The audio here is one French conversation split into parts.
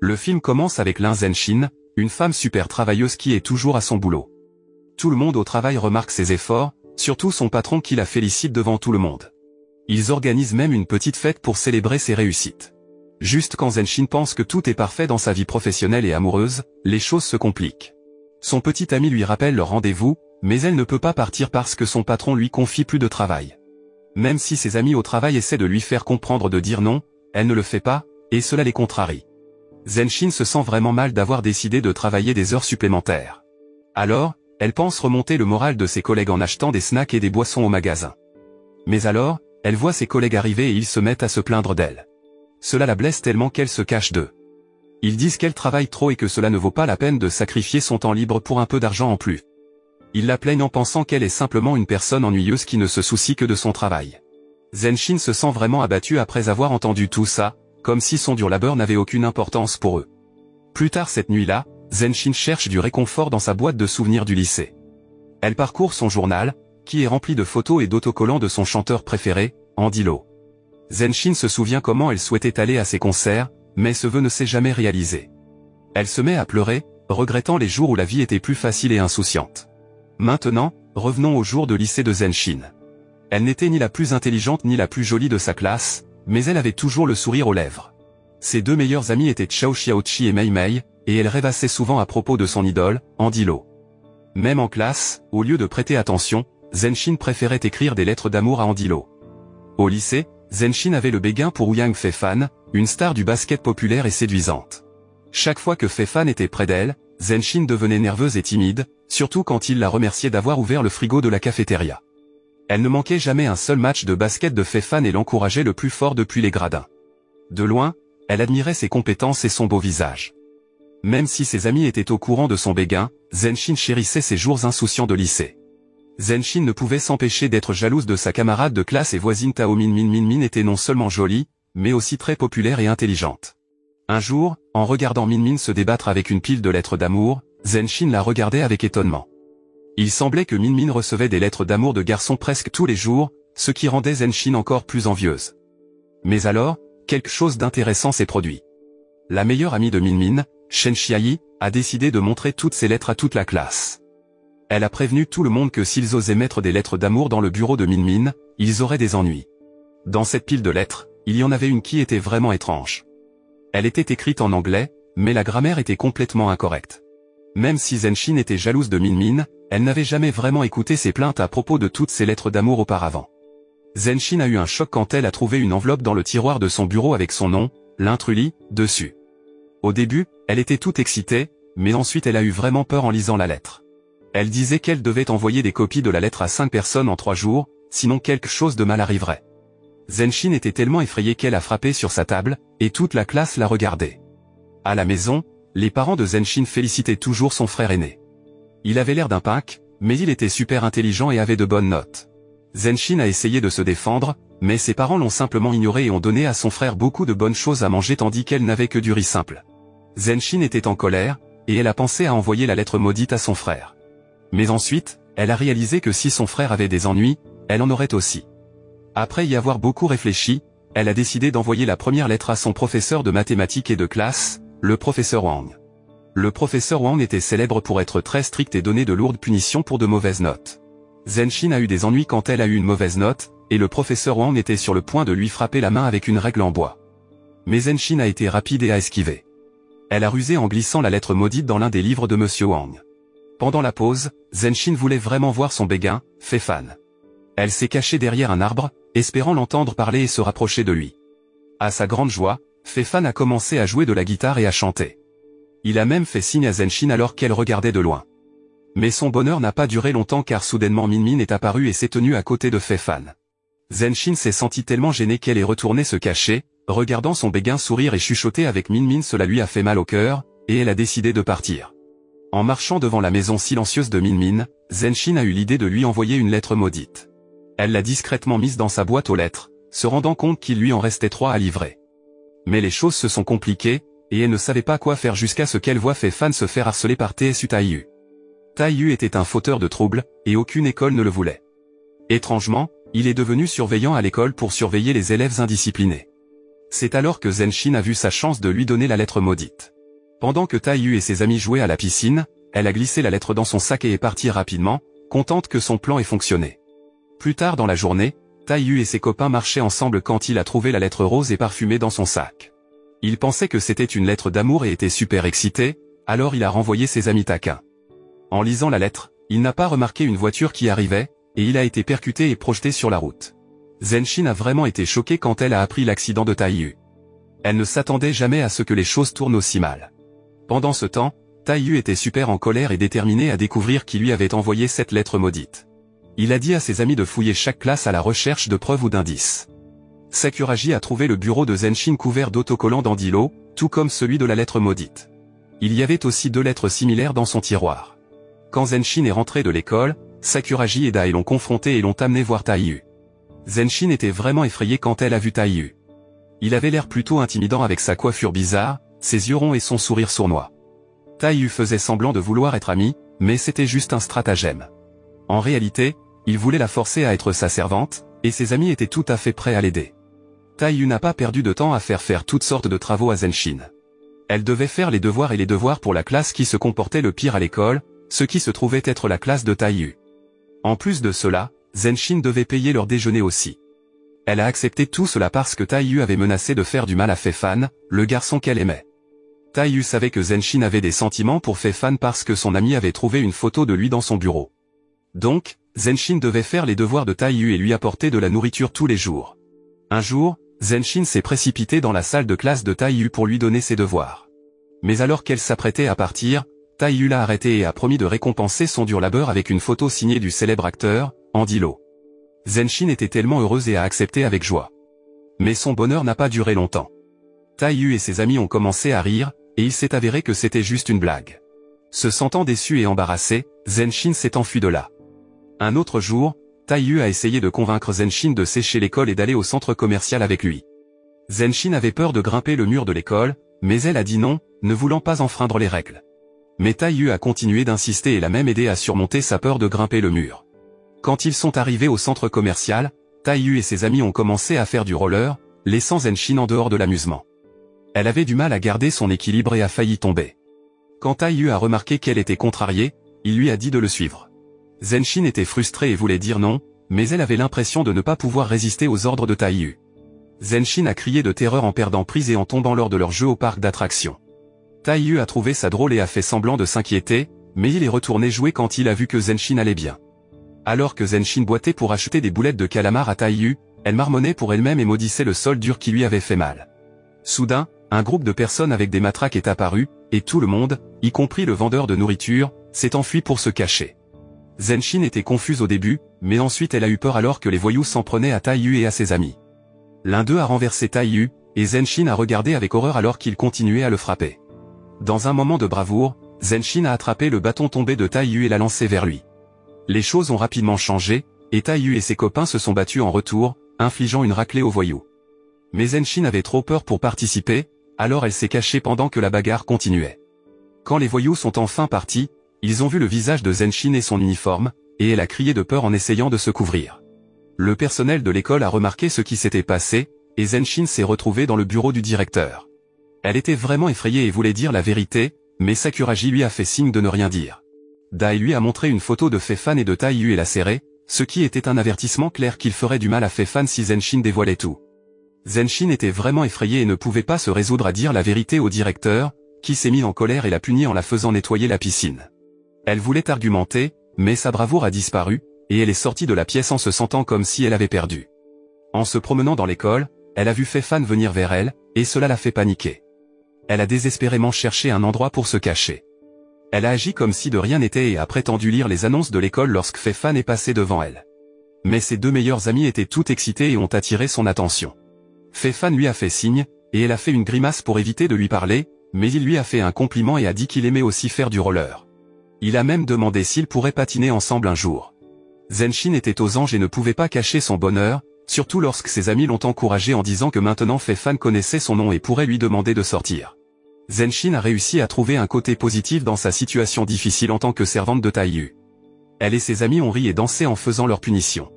Le film commence avec Lin Zenshin, une femme super travailleuse qui est toujours à son boulot. Tout le monde au travail remarque ses efforts, surtout son patron qui la félicite devant tout le monde. Ils organisent même une petite fête pour célébrer ses réussites. Juste quand Zenshin pense que tout est parfait dans sa vie professionnelle et amoureuse, les choses se compliquent. Son petit ami lui rappelle leur rendez-vous, mais elle ne peut pas partir parce que son patron lui confie plus de travail. Même si ses amis au travail essaient de lui faire comprendre de dire non, elle ne le fait pas, et cela les contrarie. Zenshin se sent vraiment mal d'avoir décidé de travailler des heures supplémentaires. Alors, elle pense remonter le moral de ses collègues en achetant des snacks et des boissons au magasin. Mais alors, elle voit ses collègues arriver et ils se mettent à se plaindre d'elle. Cela la blesse tellement qu'elle se cache d'eux. Ils disent qu'elle travaille trop et que cela ne vaut pas la peine de sacrifier son temps libre pour un peu d'argent en plus. Ils la plaignent en pensant qu'elle est simplement une personne ennuyeuse qui ne se soucie que de son travail. Zenshin se sent vraiment abattu après avoir entendu tout ça, comme si son dur labeur n'avait aucune importance pour eux. Plus tard cette nuit-là, Zenshin cherche du réconfort dans sa boîte de souvenirs du lycée. Elle parcourt son journal, qui est rempli de photos et d'autocollants de son chanteur préféré, Andy Lau. Zenshin se souvient comment elle souhaitait aller à ses concerts, mais ce vœu ne s'est jamais réalisé. Elle se met à pleurer, regrettant les jours où la vie était plus facile et insouciante. Maintenant, revenons au jour de lycée de Zenshin. Elle n'était ni la plus intelligente ni la plus jolie de sa classe, mais elle avait toujours le sourire aux lèvres. Ses deux meilleures amies étaient Xiao Xiaoqi et Mei Mei, et elle rêvassait souvent à propos de son idole, Andy Lau. Même en classe, au lieu de prêter attention, Zenshin préférait écrire des lettres d'amour à Andy Lau. Au lycée, Zenshin avait le béguin pour Ouyang Feifan, une star du basket populaire et séduisante. Chaque fois que Feifan était près d'elle, Zenshin devenait nerveuse et timide, surtout quand il la remerciait d'avoir ouvert le frigo de la cafétéria. Elle ne manquait jamais un seul match de basket de Feifan et l'encourageait le plus fort depuis les gradins. De loin, elle admirait ses compétences et son beau visage. Même si ses amis étaient au courant de son béguin, Zenshin chérissait ses jours insouciants de lycée. Zenshin ne pouvait s'empêcher d'être jalouse de sa camarade de classe et voisine Tao Min. Min était non seulement jolie, mais aussi très populaire et intelligente. Un jour, en regardant Min se débattre avec une pile de lettres d'amour, Zenshin la regardait avec étonnement. Il semblait que Min recevait des lettres d'amour de garçons presque tous les jours, ce qui rendait Zenshin encore plus envieuse. Mais alors, quelque chose d'intéressant s'est produit. La meilleure amie de Min, Shen Xiayi, a décidé de montrer toutes ses lettres à toute la classe. Elle a prévenu tout le monde que s'ils osaient mettre des lettres d'amour dans le bureau de Min, ils auraient des ennuis. Dans cette pile de lettres, il y en avait une qui était vraiment étrange. Elle était écrite en anglais, mais la grammaire était complètement incorrecte. Même si Zenshin était jalouse de Min, elle n'avait jamais vraiment écouté ses plaintes à propos de toutes ces lettres d'amour auparavant. Zenshin a eu un choc quand elle a trouvé une enveloppe dans le tiroir de son bureau avec son nom, Lin Trulli, dessus. Au début, elle était toute excitée, mais ensuite elle a eu vraiment peur en lisant la lettre. Elle disait qu'elle devait envoyer des copies de la lettre à 5 personnes en 3 jours, sinon quelque chose de mal arriverait. Zenshin était tellement effrayée qu'elle a frappé sur sa table, et toute la classe la regardait. À la maison, les parents de Zenshin félicitaient toujours son frère aîné. Il avait l'air d'un punk, mais il était super intelligent et avait de bonnes notes. Zenshin a essayé de se défendre, mais ses parents l'ont simplement ignoré et ont donné à son frère beaucoup de bonnes choses à manger tandis qu'elle n'avait que du riz simple. Zenshin était en colère, et elle a pensé à envoyer la lettre maudite à son frère. Mais ensuite, elle a réalisé que si son frère avait des ennuis, elle en aurait aussi. Après y avoir beaucoup réfléchi, elle a décidé d'envoyer la première lettre à son professeur de mathématiques et de classe, le professeur Wang. Le professeur Wang était célèbre pour être très strict et donner de lourdes punitions pour de mauvaises notes. Zenshin a eu des ennuis quand elle a eu une mauvaise note, et le professeur Wang était sur le point de lui frapper la main avec une règle en bois. Mais Zenshin a été rapide et a esquivé. Elle a rusé en glissant la lettre maudite dans l'un des livres de Monsieur Wang. Pendant la pause, Zenshin voulait vraiment voir son béguin, Feifan. Elle s'est cachée derrière un arbre, espérant l'entendre parler et se rapprocher de lui. À sa grande joie, Feifan a commencé à jouer de la guitare et à chanter. Il a même fait signe à Zenshin alors qu'elle regardait de loin. Mais son bonheur n'a pas duré longtemps car soudainement Min est apparue et s'est tenue à côté de Feifan. Zenshin s'est sentie tellement gênée qu'elle est retournée se cacher, regardant son béguin sourire et chuchoter avec Min, cela lui a fait mal au cœur, et elle a décidé de partir. En marchant devant la maison silencieuse de Min, Zenshin a eu l'idée de lui envoyer une lettre maudite. Elle l'a discrètement mise dans sa boîte aux lettres, se rendant compte qu'il lui en restait 3 à livrer. Mais les choses se sont compliquées, et elle ne savait pas quoi faire jusqu'à ce qu'elle voie Feifan se faire harceler par Tsu Taiyu. Taiyu était un fauteur de troubles, et aucune école ne le voulait. Étrangement, il est devenu surveillant à l'école pour surveiller les élèves indisciplinés. C'est alors que Zenshin a vu sa chance de lui donner la lettre maudite. Pendant que Taiyu et ses amis jouaient à la piscine, elle a glissé la lettre dans son sac et est partie rapidement, contente que son plan ait fonctionné. Plus tard dans la journée, Taiyu et ses copains marchaient ensemble quand il a trouvé la lettre rose et parfumée dans son sac. Il pensait que c'était une lettre d'amour et était super excité, alors il a renvoyé ses amis taquins. En lisant la lettre, il n'a pas remarqué une voiture qui arrivait, et il a été percuté et projeté sur la route. Zenshin a vraiment été choquée quand elle a appris l'accident de Taiyu. Elle ne s'attendait jamais à ce que les choses tournent aussi mal. Pendant ce temps, Taiyu était super en colère et déterminé à découvrir qui lui avait envoyé cette lettre maudite. Il a dit à ses amis de fouiller chaque classe à la recherche de preuves ou d'indices. Sakuragi a trouvé le bureau de Zenshin couvert d'autocollants d'Andilo, tout comme celui de la lettre maudite. Il y avait aussi 2 lettres similaires dans son tiroir. Quand Zenshin est rentré de l'école, Sakuragi et Dai l'ont confronté et l'ont amené voir Taiyu. Zenshin était vraiment effrayée quand elle a vu Taiyu. Il avait l'air plutôt intimidant avec sa coiffure bizarre, ses yeux ronds et son sourire sournois. Taiyu faisait semblant de vouloir être ami, mais c'était juste un stratagème. En réalité, il voulait la forcer à être sa servante, et ses amis étaient tout à fait prêts à l'aider. Taiyu n'a pas perdu de temps à faire toutes sortes de travaux à Zenshin. Elle devait faire les devoirs et les devoirs pour la classe qui se comportait le pire à l'école, ce qui se trouvait être la classe de Taiyu. En plus de cela, Zenshin devait payer leur déjeuner aussi. Elle a accepté tout cela parce que Taiyu avait menacé de faire du mal à Fei-fan, le garçon qu'elle aimait. Taiyu savait que Zenshin avait des sentiments pour Fei-fan parce que son ami avait trouvé une photo de lui dans son bureau. Donc, Zenshin devait faire les devoirs de Taiyu et lui apporter de la nourriture tous les jours. Un jour, Zenshin s'est précipité dans la salle de classe de Taiyu pour lui donner ses devoirs. Mais alors qu'elle s'apprêtait à partir, Taiyu l'a arrêté et a promis de récompenser son dur labeur avec une photo signée du célèbre acteur, Andilo. Zenshin était tellement heureuse et a accepté avec joie. Mais son bonheur n'a pas duré longtemps. Taiyu et ses amis ont commencé à rire, et il s'est avéré que c'était juste une blague. Se sentant déçu et embarrassé, Zenshin s'est enfui de là. Un autre jour, Taiyu a essayé de convaincre Zenshin de sécher l'école et d'aller au centre commercial avec lui. Zenshin avait peur de grimper le mur de l'école, mais elle a dit non, ne voulant pas enfreindre les règles. Mais Taiyu a continué d'insister et l'a même aidé à surmonter sa peur de grimper le mur. Quand ils sont arrivés au centre commercial, Taiyu et ses amis ont commencé à faire du roller, laissant Zenshin en dehors de l'amusement. Elle avait du mal à garder son équilibre et a failli tomber. Quand Taiyu a remarqué qu'elle était contrariée, il lui a dit de le suivre. Zenshin était frustrée et voulait dire non, mais elle avait l'impression de ne pas pouvoir résister aux ordres de Taiyu. Zenshin a crié de terreur en perdant prise et en tombant lors de leur jeu au parc d'attractions. Taiyu a trouvé ça drôle et a fait semblant de s'inquiéter, mais il est retourné jouer quand il a vu que Zenshin allait bien. Alors que Zenshin boitait pour acheter des boulettes de calamar à Taiyu, elle marmonnait pour elle-même et maudissait le sol dur qui lui avait fait mal. Soudain, un groupe de personnes avec des matraques est apparu, et tout le monde, y compris le vendeur de nourriture, s'est enfui pour se cacher. Zenshin était confuse au début, mais ensuite elle a eu peur alors que les voyous s'en prenaient à Taiyu et à ses amis. L'un d'eux a renversé Taiyu, et Zenshin a regardé avec horreur alors qu'il continuait à le frapper. Dans un moment de bravoure, Zenshin a attrapé le bâton tombé de Taiyu et l'a lancé vers lui. Les choses ont rapidement changé, et Taiyu et ses copains se sont battus en retour, infligeant une raclée aux voyous. Mais Zenshin avait trop peur pour participer, alors elle s'est cachée pendant que la bagarre continuait. Quand les voyous sont enfin partis, ils ont vu le visage de Zenshin et son uniforme, et elle a crié de peur en essayant de se couvrir. Le personnel de l'école a remarqué ce qui s'était passé, et Zenshin s'est retrouvée dans le bureau du directeur. Elle était vraiment effrayée et voulait dire la vérité, mais Sakuragi lui a fait signe de ne rien dire. Dai lui a montré une photo de Fei-fan et de Taiyu et l'a serré, ce qui était un avertissement clair qu'il ferait du mal à Fei-fan si Zenshin dévoilait tout. Zenshin était vraiment effrayée et ne pouvait pas se résoudre à dire la vérité au directeur, qui s'est mis en colère et l'a punie en la faisant nettoyer la piscine. Elle voulait argumenter, mais sa bravoure a disparu, et elle est sortie de la pièce en se sentant comme si elle avait perdu. En se promenant dans l'école, elle a vu Fei-fan venir vers elle, et cela l'a fait paniquer. Elle a désespérément cherché un endroit pour se cacher. Elle a agi comme si de rien n'était et a prétendu lire les annonces de l'école lorsque Fei-fan est passé devant elle. Mais ses 2 meilleurs amis étaient tout excités et ont attiré son attention. Fei-fan lui a fait signe, et elle a fait une grimace pour éviter de lui parler, mais il lui a fait un compliment et a dit qu'il aimait aussi faire du roller. Il a même demandé s'ils pourraient patiner ensemble un jour. Zenshin était aux anges et ne pouvait pas cacher son bonheur, surtout lorsque ses amis l'ont encouragé en disant que maintenant Fei-fan connaissait son nom et pourrait lui demander de sortir. Zenshin a réussi à trouver un côté positif dans sa situation difficile en tant que servante de Taiyu. Elle et ses amis ont ri et dansé en faisant leur punition.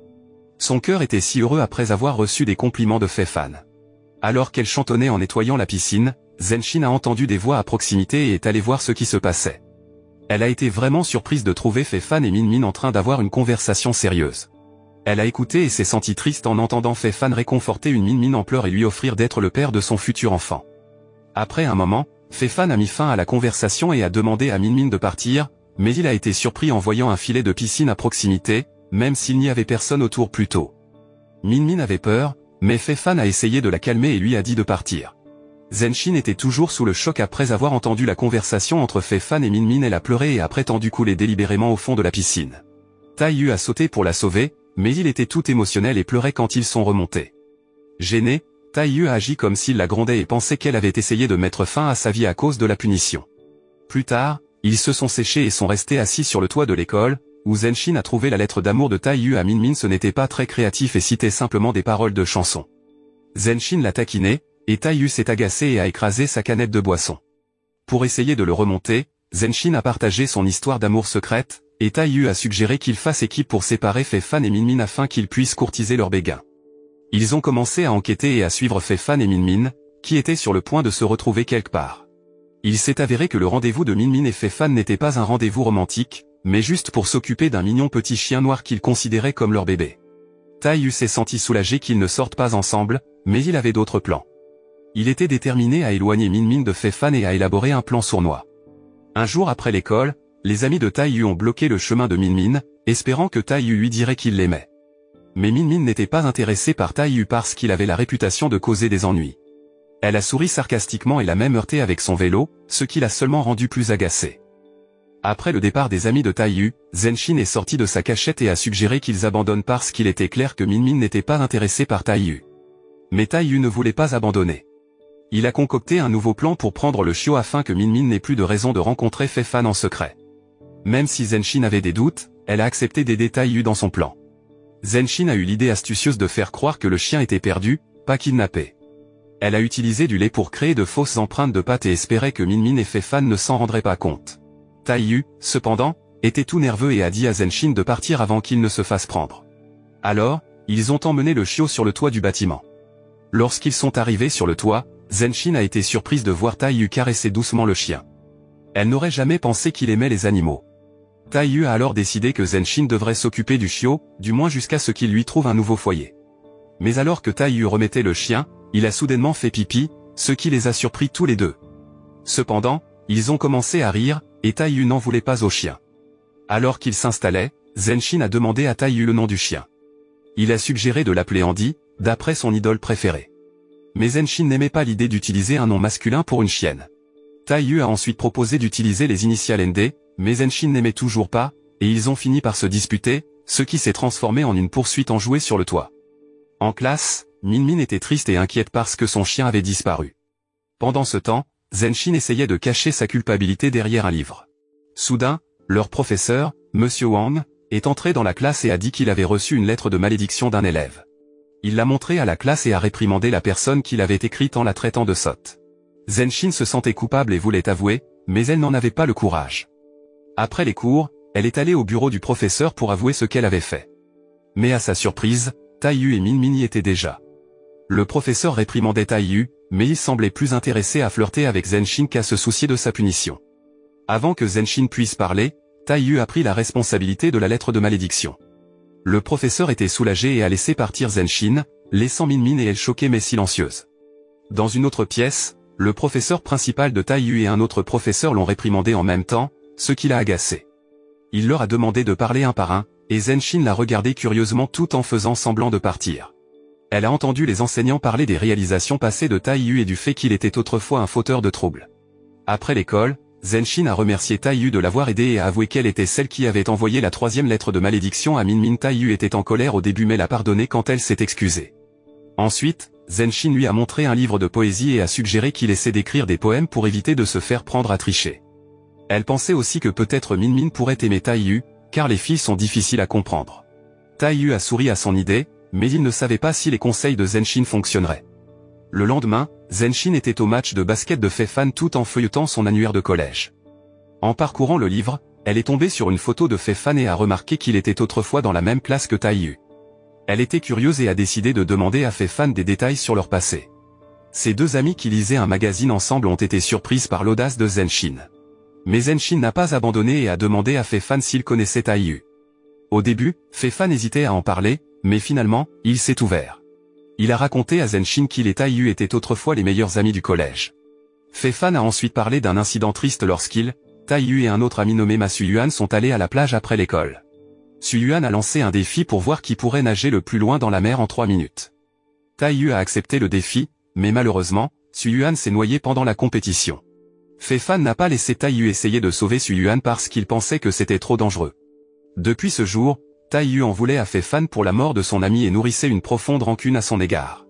Son cœur était si heureux après avoir reçu des compliments de Fei-fan. Alors qu'elle chantonnait en nettoyant la piscine, Zenshin a entendu des voix à proximité et est allée voir ce qui se passait. Elle a été vraiment surprise de trouver Fei-Fan et Min-Min en train d'avoir une conversation sérieuse. Elle a écouté et s'est sentie triste en entendant Fei-Fan réconforter une Min-Min en pleurs et lui offrir d'être le père de son futur enfant. Après un moment, Fei-Fan a mis fin à la conversation et a demandé à Min-Min de partir, mais il a été surpris en voyant un filet de piscine à proximité, même s'il n'y avait personne autour plus tôt. Min-Min avait peur, mais Fei-Fan a essayé de la calmer et lui a dit de partir. Zenshin était toujours sous le choc après avoir entendu la conversation entre Fei-Fan et Min-Min. Elle a pleuré et a prétendu couler délibérément au fond de la piscine. Tai-Yu a sauté pour la sauver, mais il était tout émotionnel et pleurait quand ils sont remontés. Gêné, Tai-Yu a agi comme s'il la grondait et pensait qu'elle avait essayé de mettre fin à sa vie à cause de la punition. Plus tard, ils se sont séchés et sont restés assis sur le toit de l'école, où Zenshin a trouvé la lettre d'amour de Tai-Yu à Min-Min. Ce n'était pas très créatif et citait simplement des paroles de chansons. Zenshin l'a taquiné, et Tai-Yu s'est agacé et a écrasé sa canette de boisson. Pour essayer de le remonter, Zenshin a partagé son histoire d'amour secrète, et Tai-Yu a suggéré qu'il fasse équipe pour séparer Fei-Fan et Min-Min afin qu'ils puissent courtiser leur béguin. Ils ont commencé à enquêter et à suivre Fei-Fan et Min-Min, qui étaient sur le point de se retrouver quelque part. Il s'est avéré que le rendez-vous de Min-Min et Fei-Fan n'était pas un rendez-vous romantique, mais juste pour s'occuper d'un mignon petit chien noir qu'ils considéraient comme leur bébé. Tai-Yu s'est senti soulagé qu'ils ne sortent pas ensemble, mais il avait d'autres plans. Il était déterminé à éloigner Min-Min de Fei-Fan et à élaborer un plan sournois. Un jour après l'école, les amis de Tai-Yu ont bloqué le chemin de Min-Min, espérant que Tai-Yu lui dirait qu'il l'aimait. Mais Min-Min n'était pas intéressée par Tai-Yu parce qu'il avait la réputation de causer des ennuis. Elle a souri sarcastiquement et l'a même heurté avec son vélo, ce qui l'a seulement rendu plus agacé. Après le départ des amis de Tai-Yu, Zenshin est sorti de sa cachette et a suggéré qu'ils abandonnent parce qu'il était clair que Min-Min n'était pas intéressée par Tai-Yu. Mais Tai-Yu ne voulait pas abandonner. Il a concocté un nouveau plan pour prendre le chiot afin que Min-Min n'ait plus de raison de rencontrer Fei-Fan en secret. Même si Zenshin avait des doutes, elle a accepté d'aider Tai-Yu dans son plan. Zenshin a eu l'idée astucieuse de faire croire que le chien était perdu, pas kidnappé. Elle a utilisé du lait pour créer de fausses empreintes de pattes et espérait que Min-Min et Fei-Fan ne s'en rendraient pas compte. Tai-Yu, cependant, était tout nerveux et a dit à Zenshin de partir avant qu'il ne se fasse prendre. Alors, ils ont emmené le chiot sur le toit du bâtiment. Lorsqu'ils sont arrivés sur le toit, Zenshin a été surprise de voir Tai-Yu caresser doucement le chien. Elle n'aurait jamais pensé qu'il aimait les animaux. Tai-Yu a alors décidé que Zenshin devrait s'occuper du chiot, du moins jusqu'à ce qu'il lui trouve un nouveau foyer. Mais alors que Tai-Yu remettait le chien, il a soudainement fait pipi, ce qui les a surpris tous les deux. Cependant, ils ont commencé à rire, et Tai-Yu n'en voulait pas au chien. Alors qu'il s'installait, Zenshin a demandé à Tai-Yu le nom du chien. Il a suggéré de l'appeler Andy, d'après son idole préférée. Mais Zenshin n'aimait pas l'idée d'utiliser un nom masculin pour une chienne. Tai-Yu a ensuite proposé d'utiliser les initiales ND, mais Zenshin n'aimait toujours pas, et ils ont fini par se disputer, ce qui s'est transformé en une poursuite enjouée sur le toit. En classe, Min-Min était triste et inquiète parce que son chien avait disparu. Pendant ce temps, Zenshin essayait de cacher sa culpabilité derrière un livre. Soudain, leur professeur, Monsieur Wang, est entré dans la classe et a dit qu'il avait reçu une lettre de malédiction d'un élève. Il l'a montrée à la classe et a réprimandé la personne qui l'avait écrite en la traitant de sotte. Zenshin se sentait coupable et voulait avouer, mais elle n'en avait pas le courage. Après les cours, elle est allée au bureau du professeur pour avouer ce qu'elle avait fait. Mais à sa surprise, Tai-Yu et Min-Min y étaient déjà. Le professeur réprimandait Tai-Yu, mais il semblait plus intéressé à flirter avec Zenshin qu'à se soucier de sa punition. Avant que Zenshin puisse parler, Tai-Yu a pris la responsabilité de la lettre de malédiction. Le professeur était soulagé et a laissé partir Zenshin, laissant Min-Min et elle choquée mais silencieuse. Dans une autre pièce, le professeur principal de Tai-Yu et un autre professeur l'ont réprimandé en même temps, ce qui l'a agacé. Il leur a demandé de parler un par un, et Zenshin l'a regardé curieusement tout en faisant semblant de partir. Elle a entendu les enseignants parler des réalisations passées de Tai-Yu et du fait qu'il était autrefois un fauteur de troubles. Après l'école, Zenshin a remercié Tai-Yu de l'avoir aidé et a avoué qu'elle était celle qui avait envoyé la 3e lettre de malédiction à Min-Min. Tai-Yu était en colère au début mais l'a pardonné quand elle s'est excusée. Ensuite, Zenshin lui a montré un livre de poésie et a suggéré qu'il essaie d'écrire des poèmes pour éviter de se faire prendre à tricher. Elle pensait aussi que peut-être Min-Min pourrait aimer Tai-Yu, car les filles sont difficiles à comprendre. Tai-Yu a souri à son idée, mais il ne savait pas si les conseils de Zenshin fonctionneraient. Le lendemain, Zenshin était au match de basket de Fei-Fan tout en feuilletant son annuaire de collège. En parcourant le livre, elle est tombée sur une photo de Fei-Fan et a remarqué qu'il était autrefois dans la même classe que Tai-Yu. Elle était curieuse et a décidé de demander à Fei-Fan des détails sur leur passé. Ces deux amies qui lisaient un magazine ensemble ont été surprises par l'audace de Zenshin. Mais Zenshin n'a pas abandonné et a demandé à Fei Fan s'il connaissait Taiyu. Au début, Fei Fan hésitait à en parler, mais finalement, il s'est ouvert. Il a raconté à Zenshin qu'il et Taiyu étaient autrefois les meilleurs amis du collège. Fei Fan a ensuite parlé d'un incident triste lorsqu'il, Taiyu et un autre ami nommé Ma Suyuan sont allés à la plage après l'école. Suyuan a lancé un défi pour voir qui pourrait nager le plus loin dans la mer en 3 minutes. Taiyu a accepté le défi, mais malheureusement, Suyuan s'est noyé pendant la compétition. Fei Fan n'a pas laissé Taiyu essayer de sauver Suyuan parce qu'il pensait que c'était trop dangereux. Depuis ce jour, Taiyu en voulait à Fei Fan pour la mort de son ami et nourrissait une profonde rancune à son égard.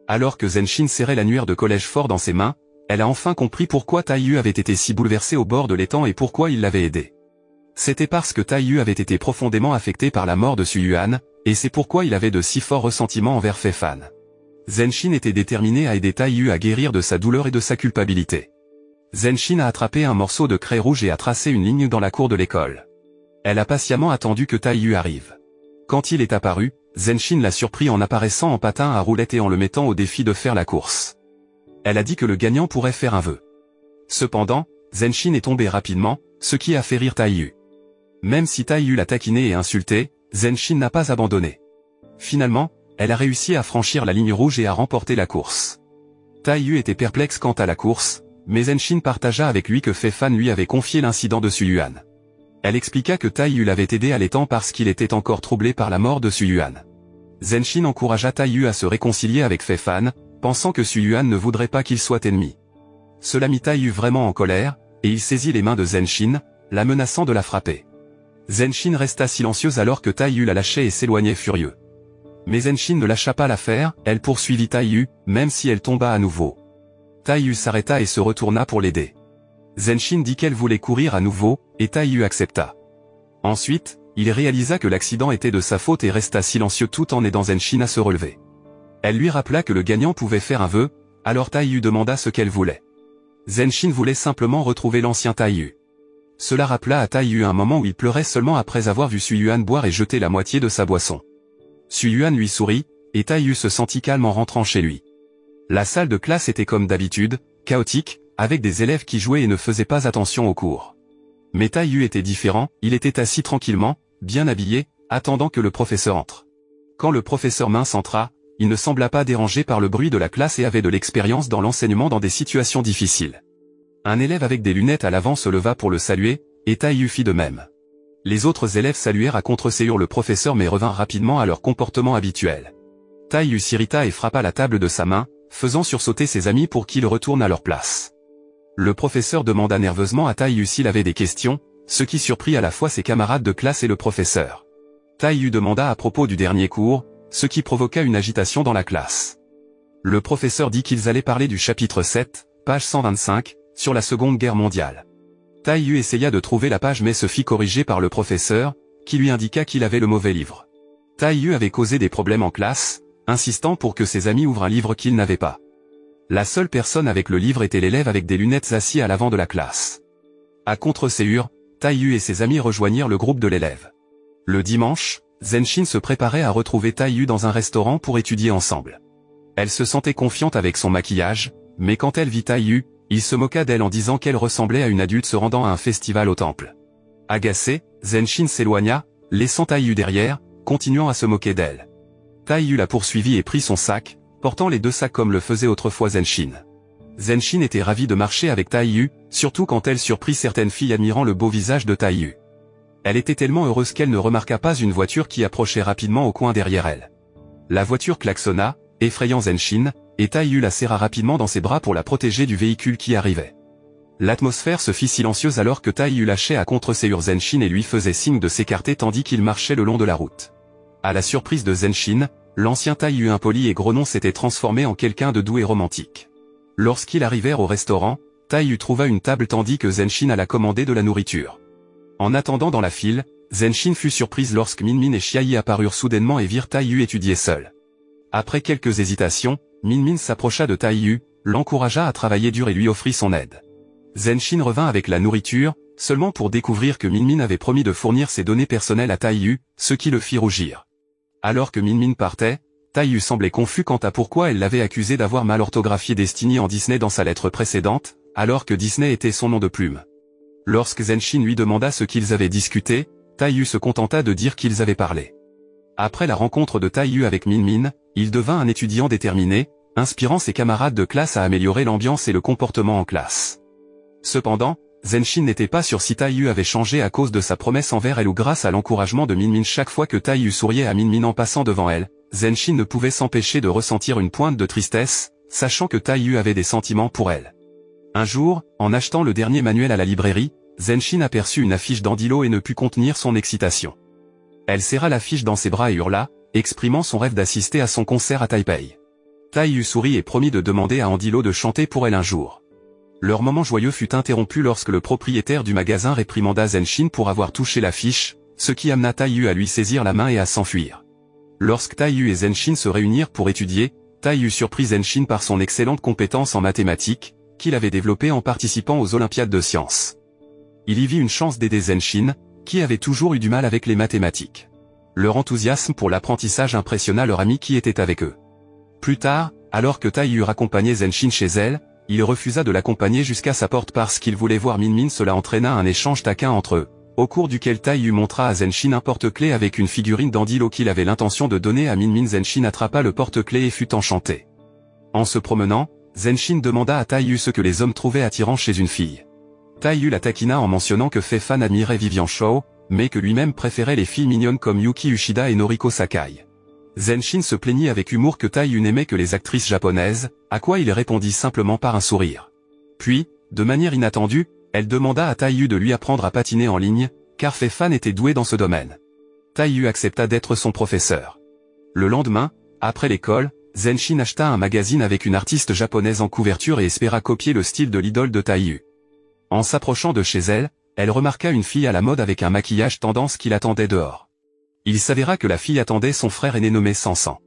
Alors que Zenshin serrait l'annuaire de collège fort dans ses mains, elle a enfin compris pourquoi Taiyu avait été si bouleversé au bord de l'étang et pourquoi il l'avait aidé. C'était parce que Taiyu avait été profondément affecté par la mort de Suyuan, et c'est pourquoi il avait de si forts ressentiments envers Fei Fan. Zenshin était déterminé à aider Taiyu à guérir de sa douleur et de sa culpabilité. Zenshin a attrapé un morceau de craie rouge et a tracé une ligne dans la cour de l'école. Elle a patiemment attendu que Taiyu arrive. Quand il est apparu, Zenshin l'a surpris en apparaissant en patin à roulettes et en le mettant au défi de faire la course. Elle a dit que le gagnant pourrait faire un vœu. Cependant, Zenshin est tombé rapidement, ce qui a fait rire Taiyu. Même si Taiyu l'a taquiné et insulté, Zenshin n'a pas abandonné. Finalement, elle a réussi à franchir la ligne rouge et à remporter la course. Taiyu était perplexe quant à la course, mais Zenshin partagea avec lui que Fei Fan lui avait confié l'incident de Suyuan. Elle expliqua que Taiyu l'avait aidé à l'étang parce qu'il était encore troublé par la mort de Suyuan. Zenshin encouragea Taiyu à se réconcilier avec Fei Fan, pensant que Suyuan ne voudrait pas qu'il soit ennemi. Cela mit Taiyu vraiment en colère, et il saisit les mains de Zenshin, la menaçant de la frapper. Zenshin resta silencieuse alors que Taiyu la lâchait et s'éloignait furieux. Mais Zenshin ne lâcha pas l'affaire, elle poursuivit Taiyu, même si elle tomba à nouveau. Taiyu s'arrêta et se retourna pour l'aider. Zenshin dit qu'elle voulait courir à nouveau, et Taiyu accepta. Ensuite, il réalisa que l'accident était de sa faute et resta silencieux tout en aidant Zenshin à se relever. Elle lui rappela que le gagnant pouvait faire un vœu, alors Taiyu demanda ce qu'elle voulait. Zenshin voulait simplement retrouver l'ancien Taiyu. Cela rappela à Taiyu un moment où il pleurait seulement après avoir vu Suyuan boire et jeter la moitié de sa boisson. Suyuan lui sourit, et Taiyu se sentit calme en rentrant chez lui. La salle de classe était comme d'habitude, chaotique, avec des élèves qui jouaient et ne faisaient pas attention aux cours. Mais Taiyu était différent, il était assis tranquillement, bien habillé, attendant que le professeur entre. Quand le professeur Mince entra, il ne sembla pas dérangé par le bruit de la classe et avait de l'expérience dans l'enseignement dans des situations difficiles. Un élève avec des lunettes à l'avant se leva pour le saluer, et Taiyu fit de même. Les autres élèves saluèrent à contre-séance le professeur mais revinrent rapidement à leur comportement habituel. Taiyu s'irrita et frappa la table de sa main, faisant sursauter ses amis pour qu'ils retournent à leur place. Le professeur demanda nerveusement à Taiyu s'il avait des questions, ce qui surprit à la fois ses camarades de classe et le professeur. Taiyu demanda à propos du dernier cours, ce qui provoqua une agitation dans la classe. Le professeur dit qu'ils allaient parler du chapitre 7, page 125, sur la Seconde Guerre mondiale. Taiyu essaya de trouver la page mais se fit corriger par le professeur, qui lui indiqua qu'il avait le mauvais livre. Taiyu avait causé des problèmes en classe, insistant pour que ses amis ouvrent un livre qu'ils n'avaient pas. La seule personne avec le livre était l'élève avec des lunettes assis à l'avant de la classe. À contre-séance, Taiyu et ses amis rejoignirent le groupe de l'élève. Le dimanche, Zenshin se préparait à retrouver Taiyu dans un restaurant pour étudier ensemble. Elle se sentait confiante avec son maquillage, mais quand elle vit Taiyu, il se moqua d'elle en disant qu'elle ressemblait à une adulte se rendant à un festival au temple. Agacé, Zenshin s'éloigna, laissant Taiyu derrière, continuant à se moquer d'elle. Taiyu la poursuivit et prit son sac, portant les deux sacs comme le faisait autrefois Zenshin. Zenshin était ravie de marcher avec Taiyu, surtout quand elle surprit certaines filles admirant le beau visage de Taiyu. Elle était tellement heureuse qu'elle ne remarqua pas une voiture qui approchait rapidement au coin derrière elle. La voiture klaxonna, effrayant Zenshin, et Taiyu la serra rapidement dans ses bras pour la protéger du véhicule qui arrivait. L'atmosphère se fit silencieuse alors que Taiyu lâchait à contre-séance Zenshin et lui faisait signe de s'écarter tandis qu'il marchait le long de la route. À la surprise de Zenshin, l'ancien Taiyu impoli et grognon s'était transformé en quelqu'un de doux et romantique. Lorsqu'ils arrivèrent au restaurant, Taiyu trouva une table tandis que Zenshin alla commander de la nourriture. En attendant dans la file, Zenshin fut surprise lorsque Minmin et Xiaoyi apparurent soudainement et virent Taiyu étudier seul. Après quelques hésitations, Minmin s'approcha de Taiyu, l'encouragea à travailler dur et lui offrit son aide. Zenshin revint avec la nourriture, seulement pour découvrir que Minmin avait promis de fournir ses données personnelles à Taiyu, ce qui le fit rougir. Alors que Minmin partait, Taiyu semblait confus quant à pourquoi elle l'avait accusé d'avoir mal orthographié Destiny en Disney dans sa lettre précédente, alors que Disney était son nom de plume. Lorsque Zenshin lui demanda ce qu'ils avaient discuté, Taiyu se contenta de dire qu'ils avaient parlé. Après la rencontre de Taiyu avec Min, il devint un étudiant déterminé, inspirant ses camarades de classe à améliorer l'ambiance et le comportement en classe. Cependant, Zenshin n'était pas sûr si Taiyu avait changé à cause de sa promesse envers elle ou grâce à l'encouragement de Min. Chaque fois que Taiyu souriait à Min en passant devant elle, Zenshin ne pouvait s'empêcher de ressentir une pointe de tristesse, sachant que Taiyu avait des sentiments pour elle. Un jour, en achetant le dernier manuel à la librairie, Zenshin aperçut une affiche d'Andilo et ne put contenir son excitation. Elle serra l'affiche dans ses bras et hurla, exprimant son rêve d'assister à son concert à Taipei. Taiyu sourit et promit de demander à Andilo de chanter pour elle un jour. Leur moment joyeux fut interrompu lorsque le propriétaire du magasin réprimanda Zenshin pour avoir touché l'affiche, ce qui amena Taiyu à lui saisir la main et à s'enfuir. Lorsque Taiyu et Zenshin se réunirent pour étudier, Taiyu surprit Zenshin par son excellente compétence en mathématiques, qu'il avait développée en participant aux Olympiades de sciences. Il y vit une chance d'aider Zenshin, qui avait toujours eu du mal avec les mathématiques. Leur enthousiasme pour l'apprentissage impressionna leur ami qui était avec eux. Plus tard, alors que Taiyu raccompagnait Zenshin chez elle, il refusa de l'accompagner jusqu'à sa porte parce qu'il voulait voir Min. Cela entraîna un échange taquin entre eux, au cours duquel Taiyu montra à Zenshin un porte-clés avec une figurine d'Andilo qu'il avait l'intention de donner à Min. Zenshin attrapa le porte-clés et fut enchanté. En se promenant, Zenshin demanda à Taiyu ce que les hommes trouvaient attirant chez une fille. Taiyu la taquina en mentionnant que Fei-fan admirait Vivian Shou, mais que lui-même préférait les filles mignonnes comme Yuki Ushida et Noriko Sakai. Zenshin se plaignit avec humour que Taiyu n'aimait que les actrices japonaises, à quoi il répondit simplement par un sourire. Puis, de manière inattendue, elle demanda à Taiyu de lui apprendre à patiner en ligne, car Fei-fan était doué dans ce domaine. Taiyu accepta d'être son professeur. Le lendemain, après l'école, Zenshin acheta un magazine avec une artiste japonaise en couverture et espéra copier le style de l'idole de Taiyu. En s'approchant de chez elle, elle remarqua une fille à la mode avec un maquillage tendance qui l'attendait dehors. Il s'avéra que la fille attendait son frère aîné nommé Sansan.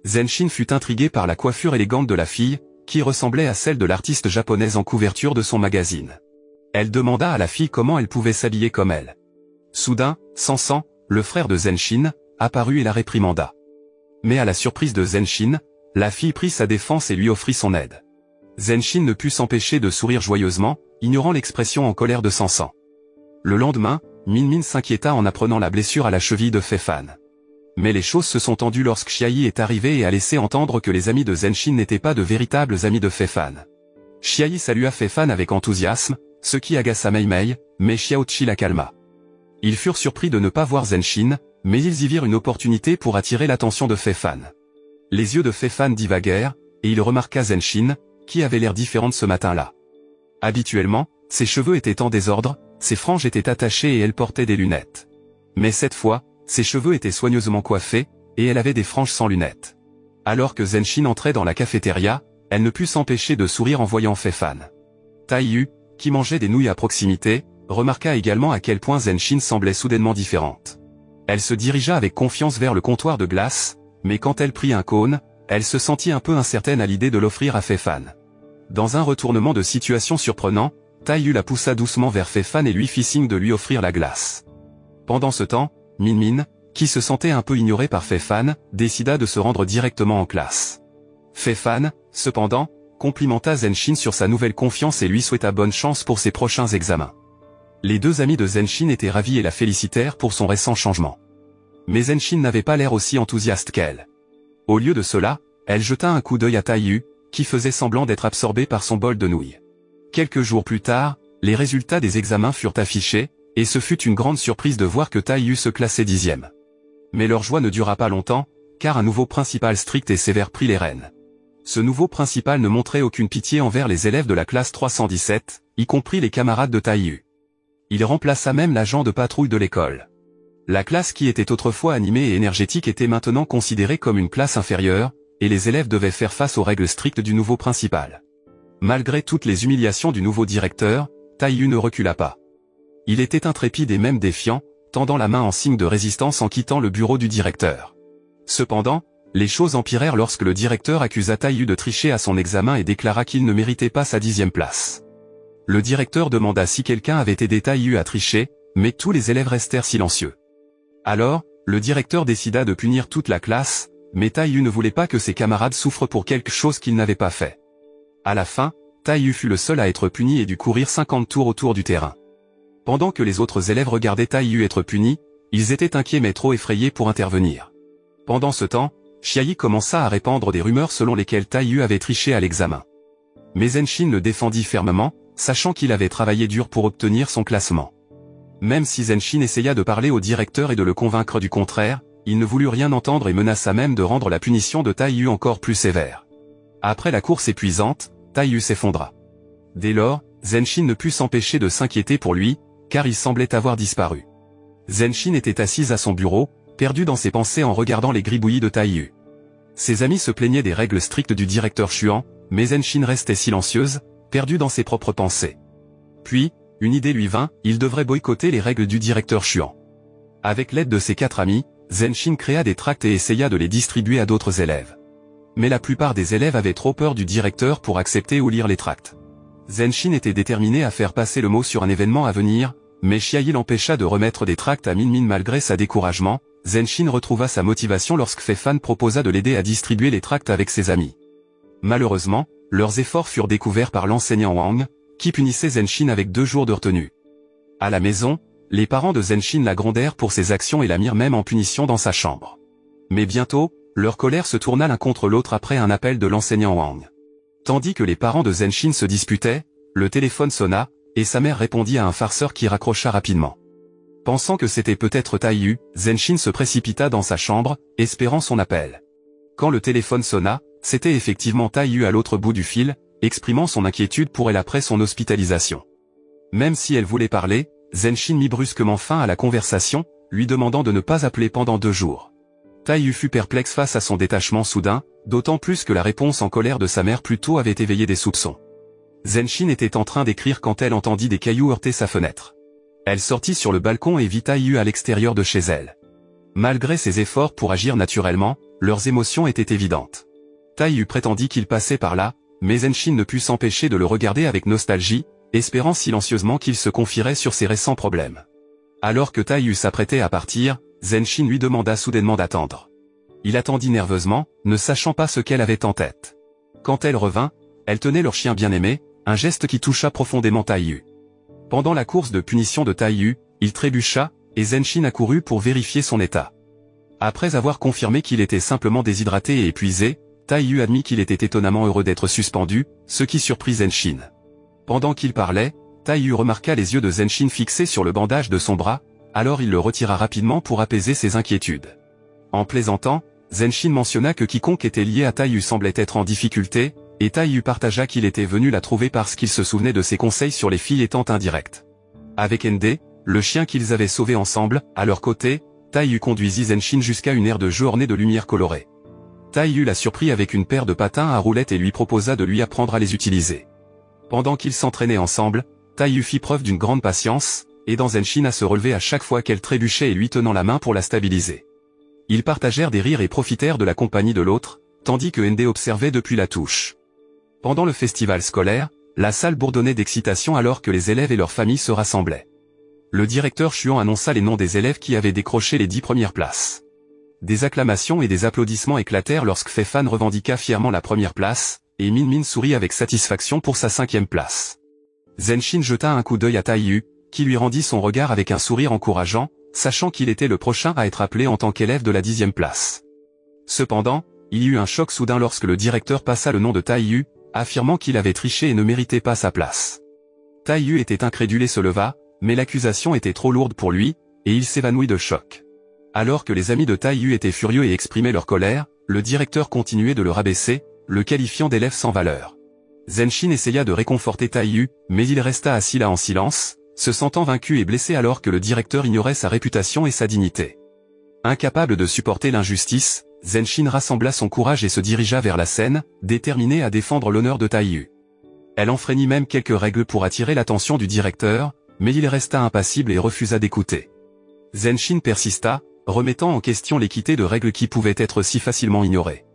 Zenshin fut intrigué par la coiffure élégante de la fille, qui ressemblait à celle de l'artiste japonaise en couverture de son magazine. Elle demanda à la fille comment elle pouvait s'habiller comme elle. Soudain, Sansan, le frère de Zenshin, apparut et la réprimanda. Mais à la surprise de Zenshin, la fille prit sa défense et lui offrit son aide. Zenshin ne put s'empêcher de sourire joyeusement, ignorant l'expression en colère de Sansan. Le lendemain, Min s'inquiéta en apprenant la blessure à la cheville de Fei-fan. Mais les choses se sont tendues lorsque Xiaoyi est arrivé et a laissé entendre que les amis de Zenshin n'étaient pas de véritables amis de Fei-fan. Xiaoyi salua Fei-fan avec enthousiasme, ce qui agaça Mei, mais Xiaoqi la calma. Ils furent surpris de ne pas voir Zenshin, mais ils y virent une opportunité pour attirer l'attention de Fei-fan. Les yeux de Fei-fan divaguèrent, et il remarqua Zenshin, qui avait l'air différente ce matin-là. Habituellement, ses cheveux étaient en désordre, ses franges étaient attachées et elle portait des lunettes. Mais cette fois, ses cheveux étaient soigneusement coiffés, et elle avait des franges sans lunettes. Alors que Zenshin entrait dans la cafétéria, elle ne put s'empêcher de sourire en voyant Fei-fan. Taiyu, qui mangeait des nouilles à proximité, remarqua également à quel point Zenshin semblait soudainement différente. Elle se dirigea avec confiance vers le comptoir de glace, mais quand elle prit un cône, elle se sentit un peu incertaine à l'idée de l'offrir à Fei-fan. Dans un retournement de situation surprenant, Taiyu la poussa doucement vers Fei-fan et lui fit signe de lui offrir la glace. Pendant ce temps, Min, qui se sentait un peu ignorée par Fei-fan, décida de se rendre directement en classe. Fei-fan, cependant, complimenta Zenshin sur sa nouvelle confiance et lui souhaita bonne chance pour ses prochains examens. Les deux amis de Zenshin étaient ravis et la félicitèrent pour son récent changement. Mais Zenshin n'avait pas l'air aussi enthousiaste qu'elle. Au lieu de cela, elle jeta un coup d'œil à Taiyu, qui faisait semblant d'être absorbé par son bol de nouilles. Quelques jours plus tard, les résultats des examens furent affichés, et ce fut une grande surprise de voir que Taiyu se classait 10e. Mais leur joie ne dura pas longtemps, car un nouveau principal strict et sévère prit les rênes. Ce nouveau principal ne montrait aucune pitié envers les élèves de la classe 317, y compris les camarades de Taiyu. Il remplaça même l'agent de patrouille de l'école. La classe qui était autrefois animée et énergétique était maintenant considérée comme une classe inférieure, et les élèves devaient faire face aux règles strictes du nouveau principal. Malgré toutes les humiliations du nouveau directeur, Taiyu ne recula pas. Il était intrépide et même défiant, tendant la main en signe de résistance en quittant le bureau du directeur. Cependant, les choses empirèrent lorsque le directeur accusa Taiyu de tricher à son examen et déclara qu'il ne méritait pas sa 10e place. Le directeur demanda si quelqu'un avait aidé Taiyu à tricher, mais tous les élèves restèrent silencieux. Alors, le directeur décida de punir toute la classe, mais Taiyu ne voulait pas que ses camarades souffrent pour quelque chose qu'ils n'avaient pas fait. À la fin, Taiyu fut le seul à être puni et dut courir 50 tours autour du terrain. Pendant que les autres élèves regardaient Taiyu être puni, ils étaient inquiets mais trop effrayés pour intervenir. Pendant ce temps, Chiayi commença à répandre des rumeurs selon lesquelles Taiyu avait triché à l'examen. Mais Zenshin le défendit fermement, sachant qu'il avait travaillé dur pour obtenir son classement. Même si Zenshin essaya de parler au directeur et de le convaincre du contraire, il ne voulut rien entendre et menaça même de rendre la punition de Taiyu encore plus sévère. Après la course épuisante, Taiyu s'effondra. Dès lors, Zenshin ne put s'empêcher de s'inquiéter pour lui, car il semblait avoir disparu. Zenshin était assise à son bureau, perdu dans ses pensées en regardant les gribouillis de Taiyu. Ses amis se plaignaient des règles strictes du directeur Xuan, mais Zenshin restait silencieuse, perdue dans ses propres pensées. Puis, une idée lui vint, il devrait boycotter les règles du directeur Xuan. Avec l'aide de ses 4 amis, Zenshin créa des tracts et essaya de les distribuer à d'autres élèves. Mais la plupart des élèves avaient trop peur du directeur pour accepter ou lire les tracts. Zenshin était déterminé à faire passer le mot sur un événement à venir, mais Chiayi l'empêcha de remettre des tracts à Min malgré sa découragement. Zenshin retrouva sa motivation lorsque Fei-fan proposa de l'aider à distribuer les tracts avec ses amis. Malheureusement, leurs efforts furent découverts par l'enseignant Wang, qui punissait Zenshin avec 2 jours de retenue. À la maison, les parents de Zenshin la grondèrent pour ses actions et la mirent même en punition dans sa chambre. Mais bientôt, leur colère se tourna l'un contre l'autre après un appel de l'enseignant Wang. Tandis que les parents de Zenshin se disputaient, le téléphone sonna, et sa mère répondit à un farceur qui raccrocha rapidement. Pensant que c'était peut-être Taiyu, Zenshin se précipita dans sa chambre, espérant son appel. Quand le téléphone sonna, c'était effectivement Taiyu à l'autre bout du fil, exprimant son inquiétude pour elle après son hospitalisation. Même si elle voulait parler, Zenshin mit brusquement fin à la conversation, lui demandant de ne pas appeler pendant 2 jours. Taiyu fut perplexe face à son détachement soudain, d'autant plus que la réponse en colère de sa mère plus tôt avait éveillé des soupçons. Zenshin était en train d'écrire quand elle entendit des cailloux heurter sa fenêtre. Elle sortit sur le balcon et vit Taiyu à l'extérieur de chez elle. Malgré ses efforts pour agir naturellement, leurs émotions étaient évidentes. Taiyu prétendit qu'il passait par là, mais Zenshin ne put s'empêcher de le regarder avec nostalgie, espérant silencieusement qu'il se confierait sur ses récents problèmes. Alors que Taiyu s'apprêtait à partir, Zenshin lui demanda soudainement d'attendre. Il attendit nerveusement, ne sachant pas ce qu'elle avait en tête. Quand elle revint, elle tenait leur chien bien-aimé, un geste qui toucha profondément Taiyu. Pendant la course de punition de Taiyu, il trébucha, et Zenshin accourut pour vérifier son état. Après avoir confirmé qu'il était simplement déshydraté et épuisé, Taiyu admit qu'il était étonnamment heureux d'être suspendu, ce qui surprit Zenshin. Pendant qu'il parlait, Taiyu remarqua les yeux de Zenshin fixés sur le bandage de son bras, alors il le retira rapidement pour apaiser ses inquiétudes. En plaisantant, Zenshin mentionna que quiconque était lié à Taiyu semblait être en difficulté, et Taiyu partagea qu'il était venu la trouver parce qu'il se souvenait de ses conseils sur les filles étant indirects. Avec ND, le chien qu'ils avaient sauvé ensemble, à leur côté, Taiyu conduisit Zenshin jusqu'à une aire de jeu ornée de lumière colorée. Taiyu la surprit avec une paire de patins à roulettes et lui proposa de lui apprendre à les utiliser. Pendant qu'ils s'entraînaient ensemble, Taiyu fit preuve d'une grande patience, aidant Zenshin à se relever à chaque fois qu'elle trébuchait et lui tenant la main pour la stabiliser. Ils partagèrent des rires et profitèrent de la compagnie de l'autre, tandis que ND observait depuis la touche. Pendant le festival scolaire, la salle bourdonnait d'excitation alors que les élèves et leurs familles se rassemblaient. Le directeur Xuan annonça les noms des élèves qui avaient décroché les 10 premières places. Des acclamations et des applaudissements éclatèrent lorsque Fei-fan revendiqua fièrement la première place, et Min sourit avec satisfaction pour sa 5e place. Zenshin jeta un coup d'œil à Taiyu, qui lui rendit son regard avec un sourire encourageant, sachant qu'il était le prochain à être appelé en tant qu'élève de la 10e place. Cependant, il y eut un choc soudain lorsque le directeur passa le nom de Taiyu, affirmant qu'il avait triché et ne méritait pas sa place. Taiyu était incrédule et se leva, mais l'accusation était trop lourde pour lui, et il s'évanouit de choc. Alors que les amis de Taiyu étaient furieux et exprimaient leur colère, le directeur continuait de le rabaisser, le qualifiant d'élève sans valeur. Zenshin essaya de réconforter Taiyu, mais il resta assis là en silence, se sentant vaincu et blessé alors que le directeur ignorait sa réputation et sa dignité. Incapable de supporter l'injustice, Zenshin rassembla son courage et se dirigea vers la scène, déterminé à défendre l'honneur de Taiyu. Elle enfreignit même quelques règles pour attirer l'attention du directeur, mais il resta impassible et refusa d'écouter. Zenshin persista, remettant en question l'équité de règles qui pouvaient être si facilement ignorées.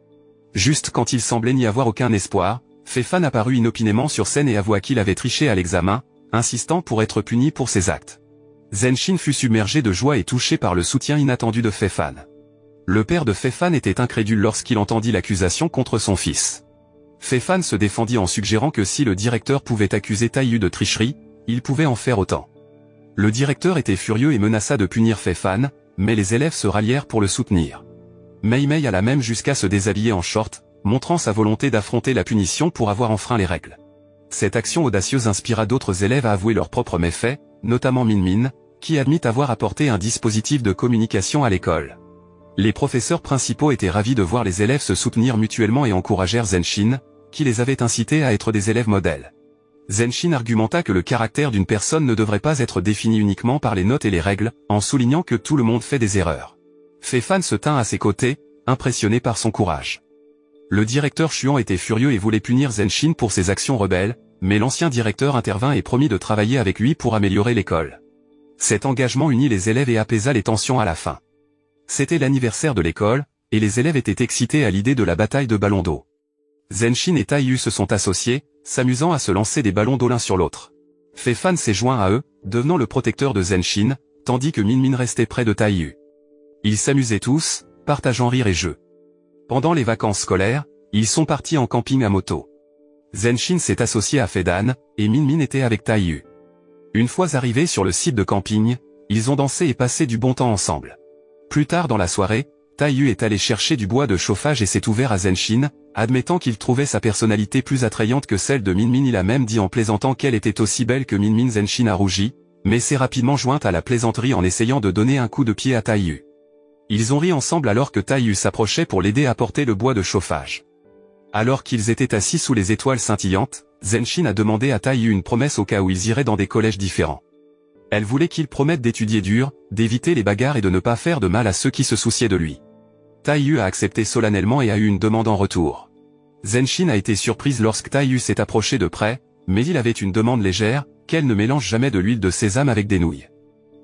Juste quand il semblait n'y avoir aucun espoir, Fei-fan apparut inopinément sur scène et avoua qu'il avait triché à l'examen, insistant pour être puni pour ses actes. Zenshin fut submergé de joie et touché par le soutien inattendu de Fei-fan. Le père de Fei Fan était incrédule lorsqu'il entendit l'accusation contre son fils. Fei Fan se défendit en suggérant que si le directeur pouvait accuser Taiyu de tricherie, il pouvait en faire autant. Le directeur était furieux et menaça de punir Fei Fan, mais les élèves se rallièrent pour le soutenir. Mei Mei alla même jusqu'à se déshabiller en short, montrant sa volonté d'affronter la punition pour avoir enfreint les règles. Cette action audacieuse inspira d'autres élèves à avouer leurs propres méfaits, notamment Min Min, qui admit avoir apporté un dispositif de communication à l'école. Les professeurs principaux étaient ravis de voir les élèves se soutenir mutuellement et encouragèrent Zenshin, qui les avait incités à être des élèves modèles. Zenshin argumenta que le caractère d'une personne ne devrait pas être défini uniquement par les notes et les règles, en soulignant que tout le monde fait des erreurs. Fei Fan se tint à ses côtés, impressionné par son courage. Le directeur Xuan était furieux et voulait punir Zenshin pour ses actions rebelles, mais l'ancien directeur intervint et promit de travailler avec lui pour améliorer l'école. Cet engagement unit les élèves et apaisa les tensions à la fin. C'était l'anniversaire de l'école, et les élèves étaient excités à l'idée de la bataille de ballons d'eau. Zenshin et Taiyu se sont associés, s'amusant à se lancer des ballons d'eau l'un sur l'autre. Fei Fan s'est joint à eux, devenant le protecteur de Zenshin, tandis que Min Min restait près de Taiyu. Ils s'amusaient tous, partageant rires et jeux. Pendant les vacances scolaires, ils sont partis en camping à moto. Zenshin s'est associé à Fei Dan, et Min Min était avec Taiyu. Une fois arrivés sur le site de camping, ils ont dansé et passé du bon temps ensemble. Plus tard dans la soirée, Taiyu est allé chercher du bois de chauffage et s'est ouvert à Zenshin, admettant qu'il trouvait sa personnalité plus attrayante que celle de Min Min. Il a même dit en plaisantant qu'elle était aussi belle que Min Min. Zenshin a rougi, mais s'est rapidement jointe à la plaisanterie en essayant de donner un coup de pied à Taiyu. Ils ont ri ensemble alors que Taiyu s'approchait pour l'aider à porter le bois de chauffage. Alors qu'ils étaient assis sous les étoiles scintillantes, Zenshin a demandé à Taiyu une promesse au cas où ils iraient dans des collèges différents. Elle voulait qu'il promette d'étudier dur, d'éviter les bagarres et de ne pas faire de mal à ceux qui se souciaient de lui. Taiyu a accepté solennellement et a eu une demande en retour. Zenshin a été surprise lorsque Taiyu s'est approché de près, mais il avait une demande légère, qu'elle ne mélange jamais de l'huile de sésame avec des nouilles.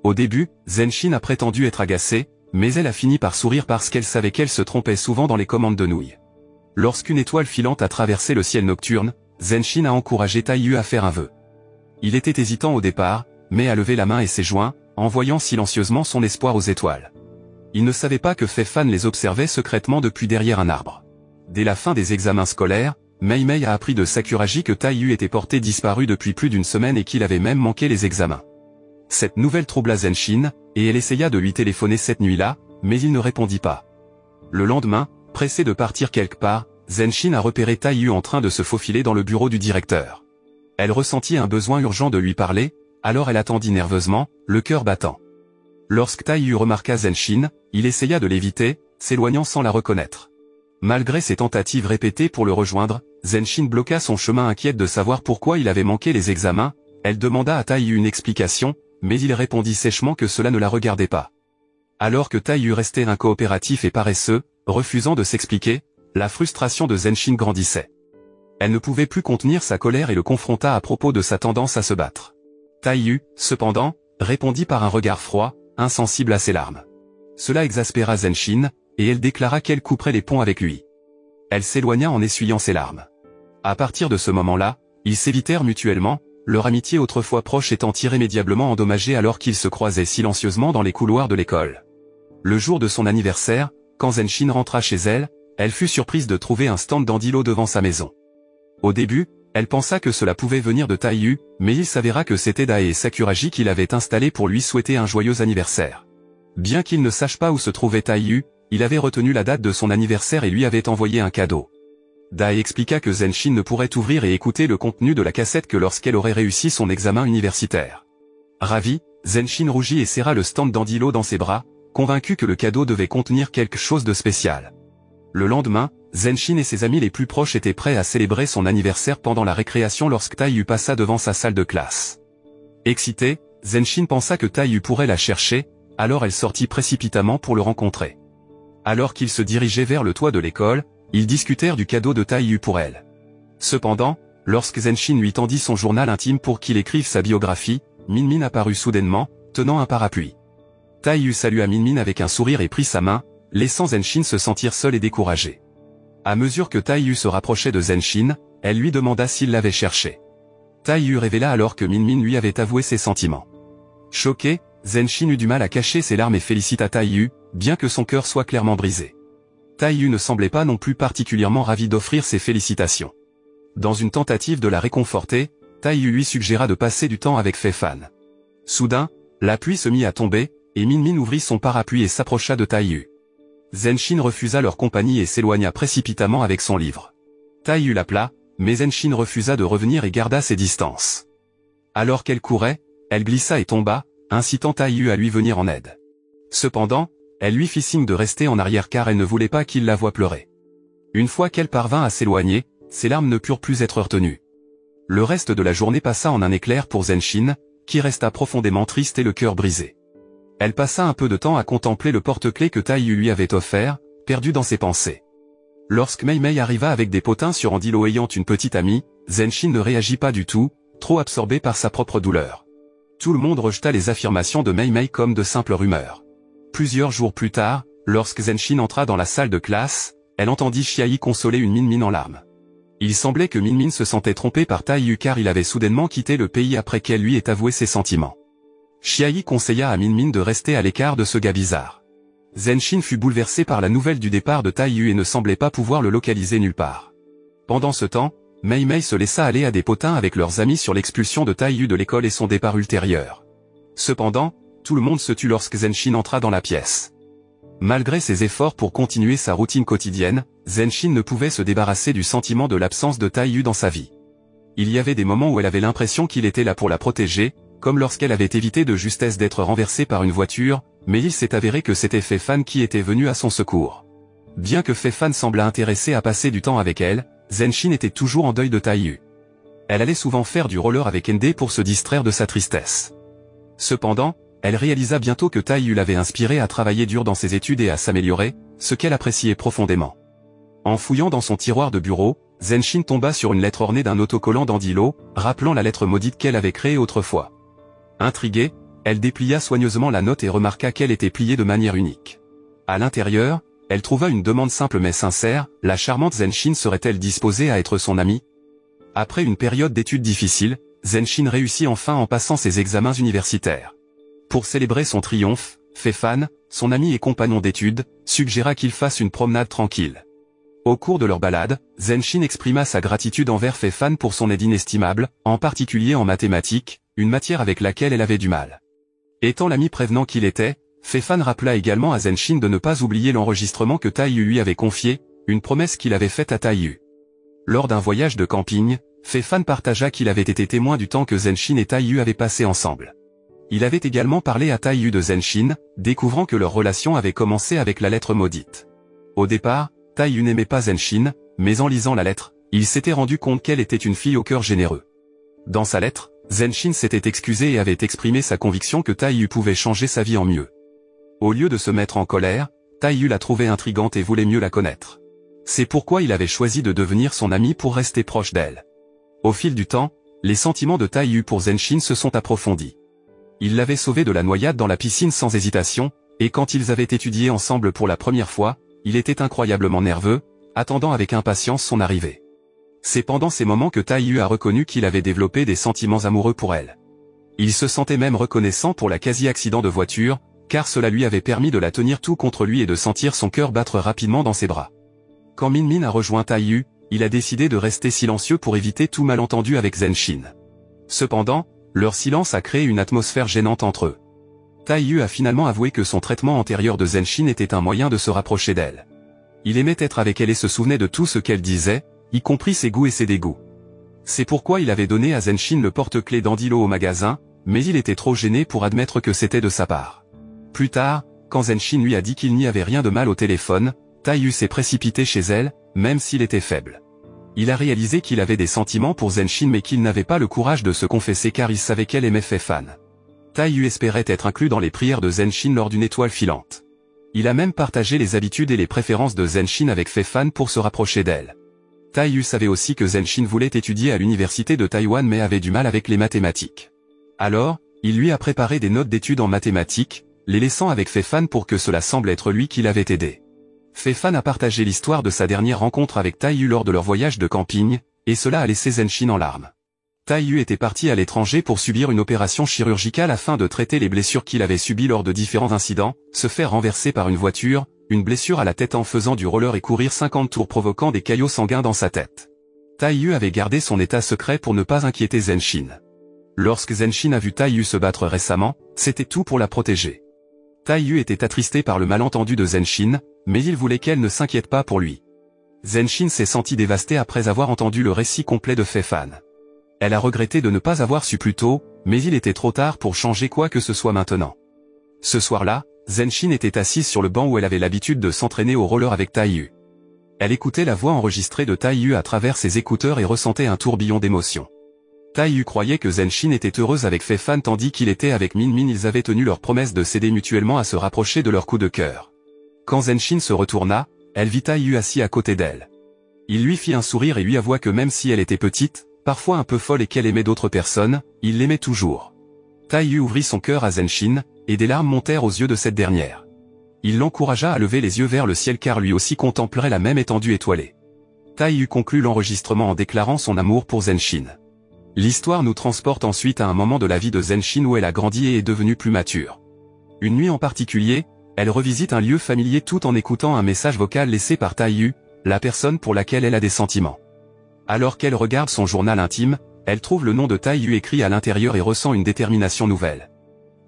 Au début, Zenshin a prétendu être agacée, mais elle a fini par sourire parce qu'elle savait qu'elle se trompait souvent dans les commandes de nouilles. Lorsqu'une étoile filante a traversé le ciel nocturne, Zenshin a encouragé Taiyu à faire un vœu. Il était hésitant au départ, mais a levé la main et s'est joint, envoyant silencieusement son espoir aux étoiles. Il ne savait pas que Fei Fan les observait secrètement depuis derrière un arbre. Dès la fin des examens scolaires, Mei Mei a appris de Sakuragi que Taiyu était porté disparu depuis plus d'une semaine et qu'il avait même manqué les examens. Cette nouvelle troubla Zenshin, et elle essaya de lui téléphoner cette nuit-là, mais il ne répondit pas. Le lendemain, pressé de partir quelque part, Zenshin a repéré Taiyu en train de se faufiler dans le bureau du directeur. Elle ressentit un besoin urgent de lui parler, alors elle attendit nerveusement, le cœur battant. Lorsque Taiyu remarqua Zenshin, il essaya de l'éviter, s'éloignant sans la reconnaître. Malgré ses tentatives répétées pour le rejoindre, Zenshin bloqua son chemin inquiète de savoir pourquoi il avait manqué les examens. Elle demanda à Taiyu une explication, mais il répondit sèchement que cela ne la regardait pas. Alors que Taiyu restait incoopératif et paresseux, refusant de s'expliquer, la frustration de Zenshin grandissait. Elle ne pouvait plus contenir sa colère et le confronta à propos de sa tendance à se battre. Taiyu, cependant, répondit par un regard froid, insensible à ses larmes. Cela exaspéra Zenshin, et elle déclara qu'elle couperait les ponts avec lui. Elle s'éloigna en essuyant ses larmes. À partir de ce moment-là, ils s'évitèrent mutuellement, leur amitié autrefois proche étant irrémédiablement endommagée alors qu'ils se croisaient silencieusement dans les couloirs de l'école. Le jour de son anniversaire, quand Zenshin rentra chez elle, elle fut surprise de trouver un stand d'Andilo devant sa maison. Au début, elle pensa que cela pouvait venir de Taiyu, mais il s'avéra que c'était Dae Sakuragi qui l'avait installé pour lui souhaiter un joyeux anniversaire. Bien qu'il ne sache pas où se trouvait Taiyu, il avait retenu la date de son anniversaire et lui avait envoyé un cadeau. Dae expliqua que Zenshin ne pourrait ouvrir et écouter le contenu de la cassette que lorsqu'elle aurait réussi son examen universitaire. Ravi, Zenshin rougit et serra le stand d'Andilo dans ses bras, convaincu que le cadeau devait contenir quelque chose de spécial. Le lendemain, Zenshin et ses amis les plus proches étaient prêts à célébrer son anniversaire pendant la récréation lorsque Taiyu passa devant sa salle de classe. Excitée, Zenshin pensa que Taiyu pourrait la chercher, alors elle sortit précipitamment pour le rencontrer. Alors qu'ils se dirigeaient vers le toit de l'école, ils discutèrent du cadeau de Taiyu pour elle. Cependant, lorsque Zenshin lui tendit son journal intime pour qu'il écrive sa biographie, Min Min apparut soudainement, tenant un parapluie. Taiyu salua Min Min avec un sourire et prit sa main, laissant Zenshin se sentir seul et découragé. À mesure que Taiyu se rapprochait de Zenshin, elle lui demanda s'il l'avait cherché. Taiyu révéla alors que Min Min lui avait avoué ses sentiments. Choqué, Zenshin eut du mal à cacher ses larmes et félicita Taiyu, bien que son cœur soit clairement brisé. Taiyu ne semblait pas non plus particulièrement ravi d'offrir ses félicitations. Dans une tentative de la réconforter, Taiyu lui suggéra de passer du temps avec Fei Fan. Soudain, la pluie se mit à tomber, et Min Min ouvrit son parapluie et s'approcha de Taiyu. Zenshin refusa leur compagnie et s'éloigna précipitamment avec son livre. Taiyu l'appela, mais Zenshin refusa de revenir et garda ses distances. Alors qu'elle courait, elle glissa et tomba, incitant Taiyu à lui venir en aide. Cependant, elle lui fit signe de rester en arrière car elle ne voulait pas qu'il la voie pleurer. Une fois qu'elle parvint à s'éloigner, ses larmes ne purent plus être retenues. Le reste de la journée passa en un éclair pour Zenshin, qui resta profondément triste et le cœur brisé. Elle passa un peu de temps à contempler le porte-clés que Taiyu lui avait offert, perdu dans ses pensées. Lorsque Mei Mei arriva avec des potins sur Andilo ayant une petite amie, Zenshin ne réagit pas du tout, trop absorbé par sa propre douleur. Tout le monde rejeta les affirmations de Mei Mei comme de simples rumeurs. Plusieurs jours plus tard, lorsque Zenshin entra dans la salle de classe, elle entendit Xiayi consoler une Min Min en larmes. Il semblait que Min Min se sentait trompée par Taiyu car il avait soudainement quitté le pays après qu'elle lui ait avoué ses sentiments. Xiayi conseilla à Min Min de rester à l'écart de ce gars bizarre. Zenshin fut bouleversé par la nouvelle du départ de Taiyu et ne semblait pas pouvoir le localiser nulle part. Pendant ce temps, Mei Mei se laissa aller à des potins avec leurs amis sur l'expulsion de Taiyu de l'école et son départ ultérieur. Cependant, tout le monde se tut lorsque Zenshin entra dans la pièce. Malgré ses efforts pour continuer sa routine quotidienne, Zenshin ne pouvait se débarrasser du sentiment de l'absence de Taiyu dans sa vie. Il y avait des moments où elle avait l'impression qu'il était là pour la protéger, comme lorsqu'elle avait évité de justesse d'être renversée par une voiture, mais il s'est avéré que c'était Fei Fan qui était venu à son secours. Bien que Fei Fan semblât intéressée à passer du temps avec elle, Zenshin était toujours en deuil de Taiyu. Elle allait souvent faire du roller avec Ende pour se distraire de sa tristesse. Cependant, elle réalisa bientôt que Taiyu l'avait inspirée à travailler dur dans ses études et à s'améliorer, ce qu'elle appréciait profondément. En fouillant dans son tiroir de bureau, Zenshin tomba sur une lettre ornée d'un autocollant d'Andilo, rappelant la lettre maudite qu'elle avait créée autrefois. Intriguée, elle déplia soigneusement la note et remarqua qu'elle était pliée de manière unique. À l'intérieur, elle trouva une demande simple mais sincère, la charmante Zenshin serait-elle disposée à être son amie? Après une période d'études difficiles, Zenshin réussit enfin en passant ses examens universitaires. Pour célébrer son triomphe, Fei Fan, son ami et compagnon d'études, suggéra qu'ils fassent une promenade tranquille. Au cours de leur balade, Zenshin exprima sa gratitude envers Fei Fan pour son aide inestimable, en particulier en mathématiques, une matière avec laquelle elle avait du mal. Étant l'ami prévenant qu'il était, Fei Fan rappela également à Zenshin de ne pas oublier l'enregistrement que Taiyu lui avait confié, une promesse qu'il avait faite à Taiyu. Lors d'un voyage de camping, Fei Fan partagea qu'il avait été témoin du temps que Zenshin et Taiyu avaient passé ensemble. Il avait également parlé à Taiyu de Zenshin, découvrant que leur relation avait commencé avec la lettre maudite. Au départ, Taiyu n'aimait pas Zenshin, mais en lisant la lettre, il s'était rendu compte qu'elle était une fille au cœur généreux. Dans sa lettre, Zenshin s'était excusé et avait exprimé sa conviction que Taiyu pouvait changer sa vie en mieux. Au lieu de se mettre en colère, Taiyu la trouvait intrigante et voulait mieux la connaître. C'est pourquoi il avait choisi de devenir son ami pour rester proche d'elle. Au fil du temps, les sentiments de Taiyu pour Zenshin se sont approfondis. Il l'avait sauvée de la noyade dans la piscine sans hésitation, et quand ils avaient étudié ensemble pour la première fois, il était incroyablement nerveux, attendant avec impatience son arrivée. C'est pendant ces moments que Taiyu a reconnu qu'il avait développé des sentiments amoureux pour elle. Il se sentait même reconnaissant pour la quasi-accident de voiture, car cela lui avait permis de la tenir tout contre lui et de sentir son cœur battre rapidement dans ses bras. Quand Min Min a rejoint Taiyu, il a décidé de rester silencieux pour éviter tout malentendu avec Zenshin. Cependant, leur silence a créé une atmosphère gênante entre eux. Taiyu a finalement avoué que son traitement antérieur de Zenshin était un moyen de se rapprocher d'elle. Il aimait être avec elle et se souvenait de tout ce qu'elle disait, y compris ses goûts et ses dégoûts. C'est pourquoi il avait donné à Zenshin le porte-clés d'Andilo au magasin, mais il était trop gêné pour admettre que c'était de sa part. Plus tard, quand Zenshin lui a dit qu'il n'y avait rien de mal au téléphone, Taiyu s'est précipité chez elle, même s'il était faible. Il a réalisé qu'il avait des sentiments pour Zenshin mais qu'il n'avait pas le courage de se confesser car il savait qu'elle aimait Fei Fan. Taiyu espérait être inclus dans les prières de Zenshin lors d'une étoile filante. Il a même partagé les habitudes et les préférences de Zenshin avec Fei Fan pour se rapprocher d'elle. Taiyu savait aussi que Zenshin voulait étudier à l'université de Taïwan mais avait du mal avec les mathématiques. Alors, il lui a préparé des notes d'études en mathématiques, les laissant avec Fei Fan pour que cela semble être lui qui l'avait aidé. Fei Fan a partagé l'histoire de sa dernière rencontre avec Taiyu lors de leur voyage de camping, et cela a laissé Zenshin en larmes. Taiyu était parti à l'étranger pour subir une opération chirurgicale afin de traiter les blessures qu'il avait subies lors de différents incidents, se faire renverser par une voiture, une blessure à la tête en faisant du roller et courir 50 tours provoquant des caillots sanguins dans sa tête. Taiyu avait gardé son état secret pour ne pas inquiéter Zenshin. Lorsque Zenshin a vu Taiyu se battre récemment, c'était tout pour la protéger. Taiyu était attristé par le malentendu de Zenshin, mais il voulait qu'elle ne s'inquiète pas pour lui. Zenshin s'est senti dévastée après avoir entendu le récit complet de Feifan. Elle a regretté de ne pas avoir su plus tôt, mais il était trop tard pour changer quoi que ce soit maintenant. Ce soir-là, Zenshin était assise sur le banc où elle avait l'habitude de s'entraîner au roller avec Taiyu. Elle écoutait la voix enregistrée de Taiyu à travers ses écouteurs et ressentait un tourbillon d'émotions. Taiyu croyait que Zenshin était heureuse avec Feifan tandis qu'il était avec Min Min. Ils avaient tenu leur promesse de s'aider mutuellement à se rapprocher de leur coup de cœur. Quand Zenshin se retourna, elle vit Taiyu assis à côté d'elle. Il lui fit un sourire et lui avoua que même si elle était petite, parfois un peu folle et qu'elle aimait d'autres personnes, il l'aimait toujours. Taiyu ouvrit son cœur à Zenshin, et des larmes montèrent aux yeux de cette dernière. Il l'encouragea à lever les yeux vers le ciel car lui aussi contemplerait la même étendue étoilée. Taiyu conclut l'enregistrement en déclarant son amour pour Zenshin. L'histoire nous transporte ensuite à un moment de la vie de Zenshin où elle a grandi et est devenue plus mature. Une nuit en particulier, elle revisite un lieu familier tout en écoutant un message vocal laissé par Taiyu, la personne pour laquelle elle a des sentiments. Alors qu'elle regarde son journal intime, elle trouve le nom de Taiyu écrit à l'intérieur et ressent une détermination nouvelle.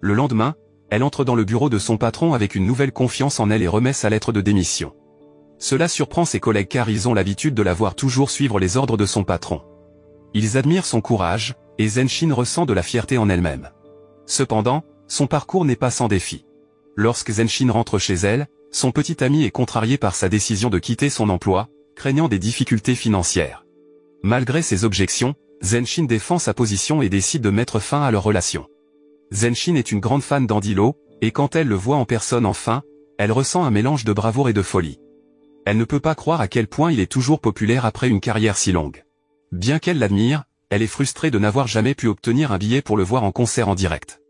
Le lendemain, elle entre dans le bureau de son patron avec une nouvelle confiance en elle et remet sa lettre de démission. Cela surprend ses collègues car ils ont l'habitude de la voir toujours suivre les ordres de son patron. Ils admirent son courage, et Zenshin ressent de la fierté en elle-même. Cependant, son parcours n'est pas sans défi. Lorsque Zenshin rentre chez elle, son petit ami est contrarié par sa décision de quitter son emploi, craignant des difficultés financières. Malgré ses objections, Zenshin défend sa position et décide de mettre fin à leur relation. Zenshin est une grande fan d'Andilo, et quand elle le voit en personne enfin, elle ressent un mélange de bravoure et de folie. Elle ne peut pas croire à quel point il est toujours populaire après une carrière si longue. Bien qu'elle l'admire, elle est frustrée de n'avoir jamais pu obtenir un billet pour le voir en concert en direct.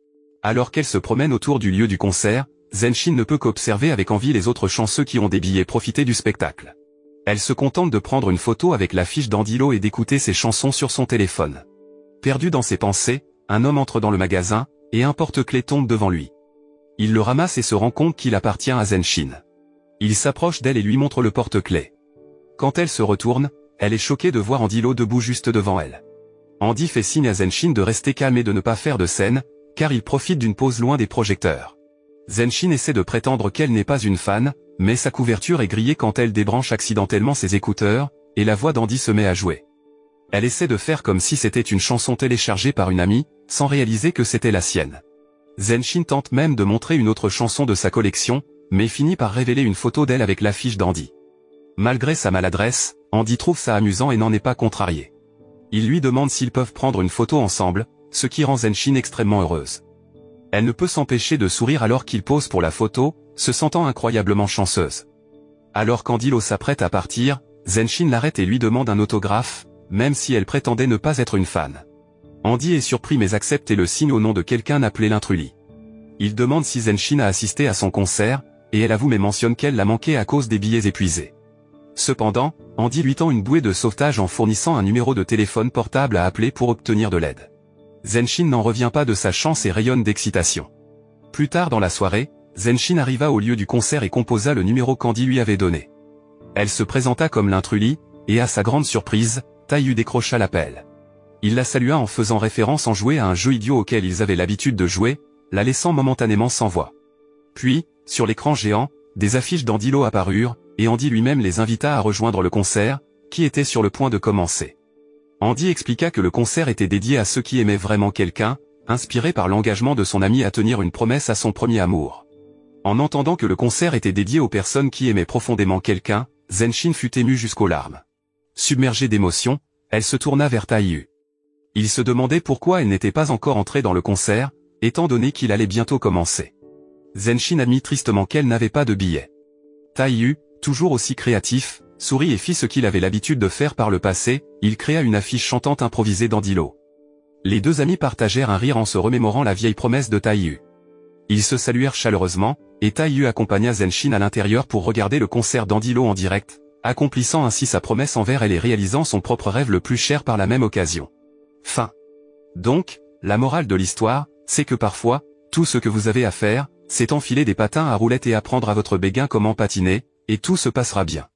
Alors qu'elle se promène autour du lieu du concert, Zenshin ne peut qu'observer avec envie les autres chanceux qui ont des billets profiter du spectacle. Elle se contente de prendre une photo avec l'affiche d'Andilo et d'écouter ses chansons sur son téléphone. Perdu dans ses pensées, un homme entre dans le magasin, et un porte-clés tombe devant lui. Il le ramasse et se rend compte qu'il appartient à Zenshin. Il s'approche d'elle et lui montre le porte-clés. Quand elle se retourne, elle est choquée de voir Andilo debout juste devant elle. Andy fait signe à Zenshin de rester calme et de ne pas faire de scène, car il profite d'une pause loin des projecteurs. Zenshin essaie de prétendre qu'elle n'est pas une fan, mais sa couverture est grillée quand elle débranche accidentellement ses écouteurs, et la voix d'Andy se met à jouer. Elle essaie de faire comme si c'était une chanson téléchargée par une amie, sans réaliser que c'était la sienne. Zenshin tente même de montrer une autre chanson de sa collection, mais finit par révéler une photo d'elle avec l'affiche d'Andy. Malgré sa maladresse, Andy trouve ça amusant et n'en est pas contrarié. Il lui demande s'ils peuvent prendre une photo ensemble, ce qui rend Zenshin extrêmement heureuse. Elle ne peut s'empêcher de sourire alors qu'il pose pour la photo, se sentant incroyablement chanceuse. Alors qu'Andilo s'apprête à partir, Zenshin l'arrête et lui demande un autographe, même si elle prétendait ne pas être une fan. Andy est surpris mais accepte et le signe au nom de quelqu'un appelé l'intruli. Il demande si Zenshin a assisté à son concert, et elle avoue mais mentionne qu'elle l'a manqué à cause des billets épuisés. Cependant, Andy lui tend une bouée de sauvetage en fournissant un numéro de téléphone portable à appeler pour obtenir de l'aide. Zenshin n'en revient pas de sa chance et rayonne d'excitation. Plus tard dans la soirée, Zenshin arriva au lieu du concert et composa le numéro qu'Andy lui avait donné. Elle se présenta comme l'intruli, et à sa grande surprise, Taiyu décrocha l'appel. Il la salua en faisant référence en jouer à un jeu idiot auquel ils avaient l'habitude de jouer, la laissant momentanément sans voix. Puis, sur l'écran géant, des affiches d'Andilo apparurent, et Andy lui-même les invita à rejoindre le concert, qui était sur le point de commencer. Andy expliqua que le concert était dédié à ceux qui aimaient vraiment quelqu'un, inspiré par l'engagement de son ami à tenir une promesse à son premier amour. En entendant que le concert était dédié aux personnes qui aimaient profondément quelqu'un, Zenshin fut émue jusqu'aux larmes. Submergée d'émotion, elle se tourna vers Taiyu. Il se demandait pourquoi elle n'était pas encore entrée dans le concert, étant donné qu'il allait bientôt commencer. Zenshin admit tristement qu'elle n'avait pas de billet. Taiyu, toujours aussi créatif, sourit et fit ce qu'il avait l'habitude de faire par le passé, il créa une affiche chantante improvisée d'Andilo. Les deux amis partagèrent un rire en se remémorant la vieille promesse de Taiyu. Ils se saluèrent chaleureusement, et Taiyu accompagna Zenshin à l'intérieur pour regarder le concert d'Andilo en direct, accomplissant ainsi sa promesse envers elle et réalisant son propre rêve le plus cher par la même occasion. Fin. Donc, la morale de l'histoire, c'est que parfois, tout ce que vous avez à faire, c'est enfiler des patins à roulettes et apprendre à votre béguin comment patiner, et tout se passera bien.